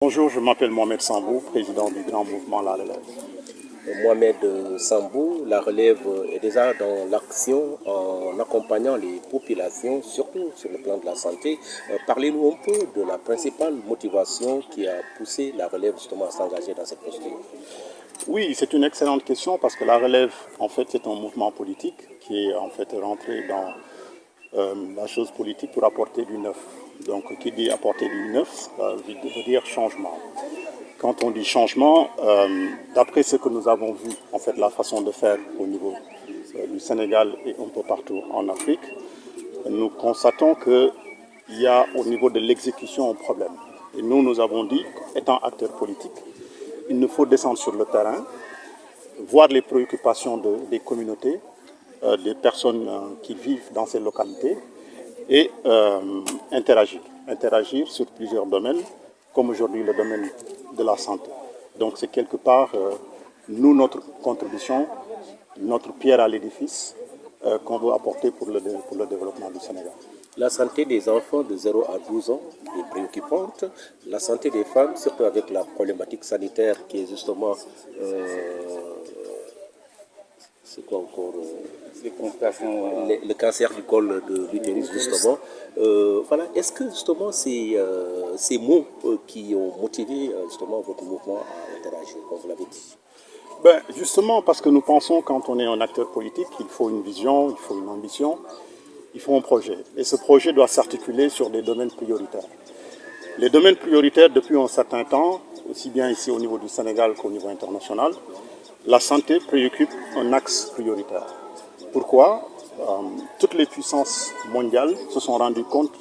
Bonjour, je m'appelle Mohamed Sambou, président du Grand Mouvement La Relève. Mohamed Sambou, la relève est déjà dans l'action en accompagnant les populations, surtout sur le plan de la santé. Parlez-nous un peu de la principale motivation qui a poussé la relève justement à s'engager dans cette posture. Oui, c'est une excellente question parce que La Relève, en fait, c'est un mouvement politique qui est en fait rentré dans la chose politique pour apporter du neuf. Donc, qui dit apporter du neuf, veut dire changement. Quand on dit changement, d'après ce que nous avons vu, en fait, la façon de faire au niveau du Sénégal et un peu partout en Afrique, nous constatons qu'il y a au niveau de l'exécution un problème. Et nous avons dit, étant acteurs politiques, il nous faut descendre sur le terrain, voir les préoccupations des communautés, des personnes qui vivent dans ces localités et interagir. Interagir sur plusieurs domaines, comme aujourd'hui le domaine de la santé. Donc c'est quelque part, nous, notre contribution, notre pierre à l'édifice qu'on veut apporter pour le développement du Sénégal. La santé des enfants de 0 à 12 ans est préoccupante. La santé des femmes, surtout avec la problématique sanitaire qui est justement... c'est quoi encore le cancer du col de l'utérus, justement. Voilà. Est-ce que justement ces mots qui ont motivé justement votre mouvement à interagir, comme vous l'avez dit? Ben, justement, parce que nous pensons, quand on est un acteur politique, qu'il faut une vision, il faut une ambition, il faut un projet. Et ce projet doit s'articuler sur des domaines prioritaires. Les domaines prioritaires, depuis un certain temps, aussi bien ici au niveau du Sénégal qu'au niveau international, la santé préoccupe un axe prioritaire. Pourquoi? Toutes les puissances mondiales se sont rendues compte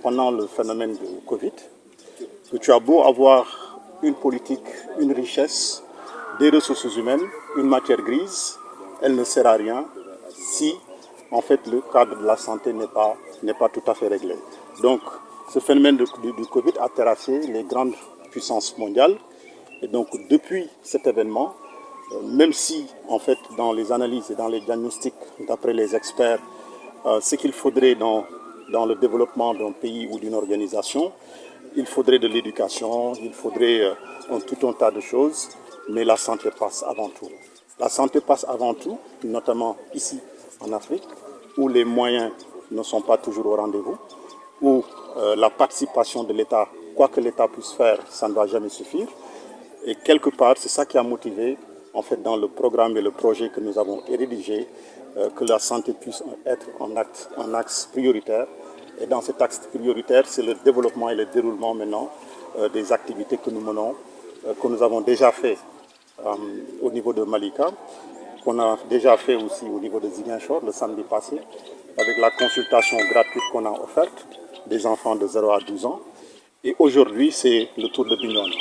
pendant le phénomène de Covid que tu as beau avoir une politique, une richesse, des ressources humaines, une matière grise, elle ne sert à rien si en fait le cadre de la santé n'est pas tout à fait réglé. Donc ce phénomène du Covid a terrassé les grandes puissances mondiales et donc depuis cet événement, même si en fait dans les analyses et dans les diagnostics d'après les experts, ce qu'il faudrait dans le développement d'un pays ou d'une organisation, il faudrait de l'éducation, il faudrait tout un tas de choses, mais la santé passe avant tout. La santé passe avant tout, notamment ici en Afrique, où les moyens ne sont pas toujours au rendez-vous, où la participation de l'État, quoi que l'État puisse faire, ça ne va jamais suffire. Et quelque part, c'est ça qui a motivé, en fait, dans le programme et le projet que nous avons rédigé, que la santé puisse être un axe prioritaire. Et dans cet axe prioritaire, c'est le développement et le déroulement maintenant des activités que nous menons, que nous avons déjà fait au niveau de Malika, qu'on a déjà fait aussi au niveau de Ziguinchor le samedi passé, avec la consultation gratuite qu'on a offerte des enfants de 0 à 12 ans. Et aujourd'hui, c'est le tour de Bignona.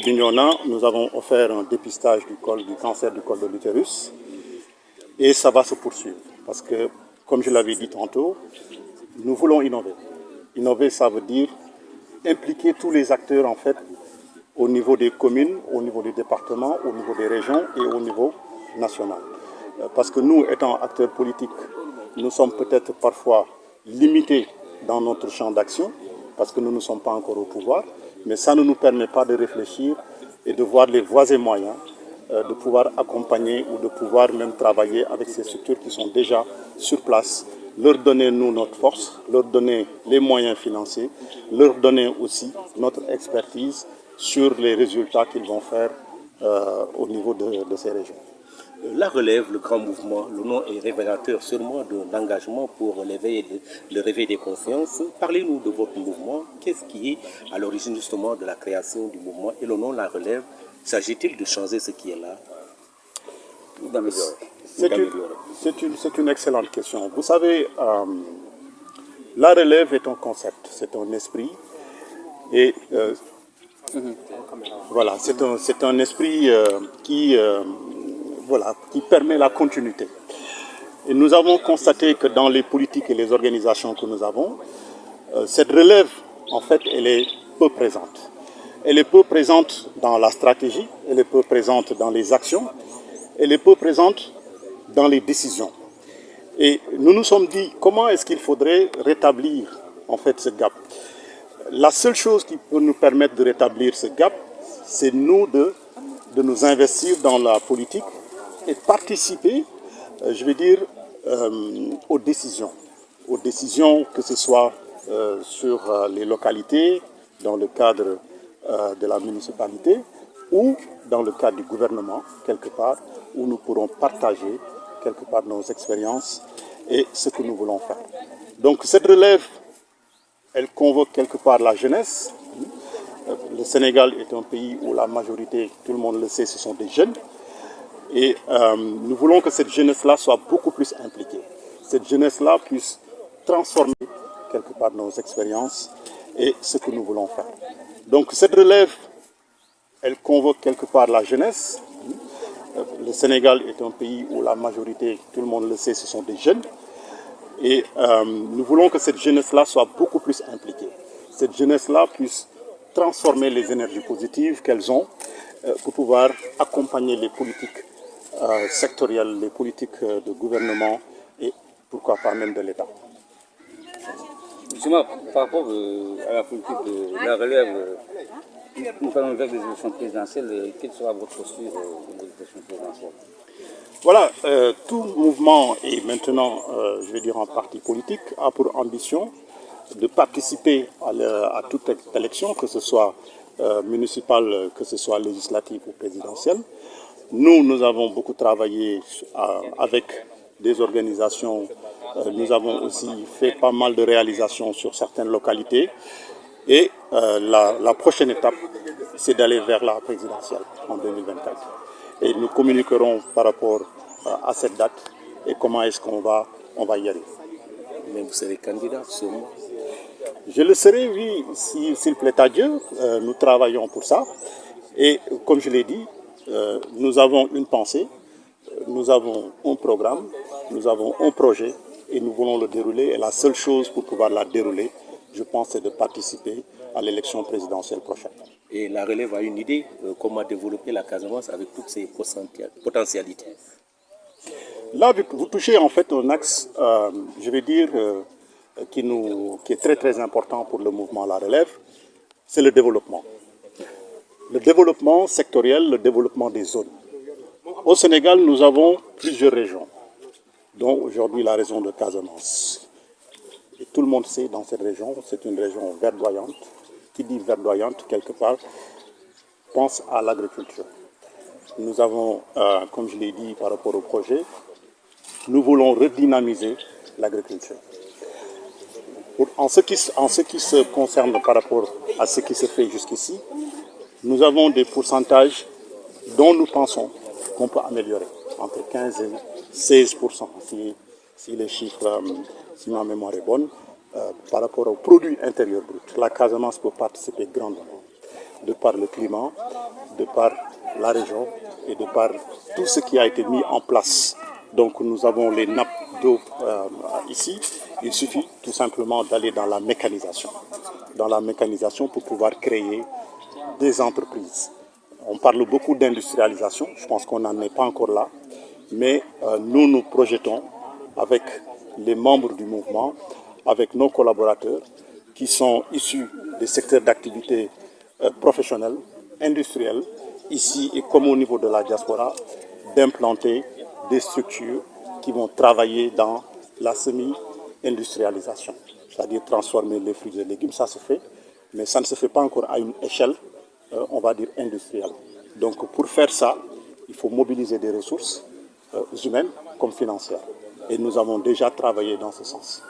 Bignona, nous avons offert un dépistage du cancer du col de l'utérus. Et ça va se poursuivre. Parce que, comme je l'avais dit tantôt, nous voulons innover. Innover, ça veut dire impliquer tous les acteurs, en fait, au niveau des communes, au niveau des départements, au niveau des régions et au niveau national. Parce que nous, étant acteurs politiques, nous sommes peut-être parfois limités dans notre champ d'action, parce que nous ne sommes pas encore au pouvoir, mais ça ne nous permet pas de réfléchir et de voir les voies et moyens de pouvoir accompagner ou de pouvoir même travailler avec ces structures qui sont déjà sur place, leur donner, nous, notre force, leur donner les moyens financiers, leur donner aussi notre expertise sur les résultats qu'ils vont faire au niveau de ces régions. La relève, le grand mouvement, le nom est révélateur sûrement d'un engagement pour le réveil des consciences. Parlez-nous de votre mouvement. Qu'est-ce qui est à l'origine justement de la création du mouvement et le nom La Relève? S'agit-il de changer ce qui est là? C'est une excellente question. Vous savez, la relève est un concept, c'est un esprit. Et voilà, c'est un esprit qui permet la continuité. Et nous avons constaté que dans les politiques et les organisations que nous avons, cette relève, en fait, elle est peu présente. Elle est peu présente dans la stratégie, elle est peu présente dans les actions, elle est peu présente dans les décisions. Et nous nous sommes dit, comment est-ce qu'il faudrait rétablir, en fait, ce gap? La seule chose qui peut nous permettre de rétablir ce gap, c'est nous de nous investir dans la politique et participer, je vais dire, aux décisions. Aux décisions, que ce soit sur les localités, dans le cadre de la municipalité, ou dans le cadre du gouvernement, quelque part, où nous pourrons partager quelque part nos expériences et ce que nous voulons faire. Donc cette relève, elle convoque quelque part la jeunesse. Le Sénégal est un pays où la majorité, tout le monde le sait, ce sont des jeunes. Et nous voulons que cette jeunesse-là soit beaucoup plus impliquée. Cette jeunesse-là puisse transformer quelque part nos expériences et ce que nous voulons faire. Donc cette relève, elle convoque quelque part la jeunesse. Le Sénégal est un pays où la majorité, tout le monde le sait, ce sont des jeunes. Et nous voulons que cette jeunesse-là soit beaucoup plus impliquée. Cette jeunesse-là puisse transformer les énergies positives qu'elles ont pour pouvoir accompagner les politiques sectorielles, les politiques de gouvernement et pourquoi pas même de l'État. Justement, par rapport à la politique de la relève, nous allons vers des élections présidentielles. Quelle sera votre posture aux élections présidentielles? Voilà, tout mouvement et maintenant, je vais dire en parti politique, a pour ambition de participer à toute élection, que ce soit municipale, que ce soit législative ou présidentielle. Nous avons beaucoup travaillé avec des organisations. Nous avons aussi fait pas mal de réalisations sur certaines localités. Et la prochaine étape, c'est d'aller vers la présidentielle en 2024. Et nous communiquerons par rapport à cette date et comment est-ce qu'on va y arriver. Mais vous serez candidat, sûrement. Je le serai, oui, s'il plaît à Dieu. Nous travaillons pour ça. Et comme je l'ai dit, nous avons une pensée, nous avons un programme, nous avons un projet et nous voulons le dérouler. Et la seule chose pour pouvoir la dérouler, je pense, c'est de participer à l'élection présidentielle prochaine. Et la relève a une idée comment développer la Casamance avec toutes ses potentialités. Là, vous touchez en fait un axe, je vais dire, qui est très très important pour le mouvement La Relève, c'est le développement. Le développement sectoriel, le développement des zones. Au Sénégal, nous avons plusieurs régions, dont aujourd'hui la région de Casamance. Et tout le monde sait dans cette région, c'est une région verdoyante. Qui dit verdoyante, quelque part, pense à l'agriculture. Nous avons, comme je l'ai dit par rapport au projet, nous voulons redynamiser l'agriculture. En ce qui se concerne par rapport à ce qui se fait jusqu'ici, nous avons des pourcentages dont nous pensons qu'on peut améliorer, entre 15 et 16%, si les chiffres, si ma mémoire est bonne, par rapport au produit intérieur brut. La Casamance peut participer grandement, de par le climat, de par la région et de par tout ce qui a été mis en place. Donc nous avons les nappes d'eau ici. Il suffit tout simplement d'aller dans la mécanisation. Dans la mécanisation pour pouvoir créer des entreprises. On parle beaucoup d'industrialisation, je pense qu'on n'en est pas encore là, mais nous nous projetons avec les membres du mouvement, avec nos collaborateurs qui sont issus des secteurs d'activité professionnels, industriels, ici et comme au niveau de la diaspora, d'implanter des structures qui vont travailler dans la semi-industrialisation, c'est-à-dire transformer les fruits et légumes, ça se fait, mais ça ne se fait pas encore à une échelle, on va dire, industrielle. Donc pour faire ça, il faut mobiliser des ressources humaines comme financières. Et nous avons déjà travaillé dans ce sens.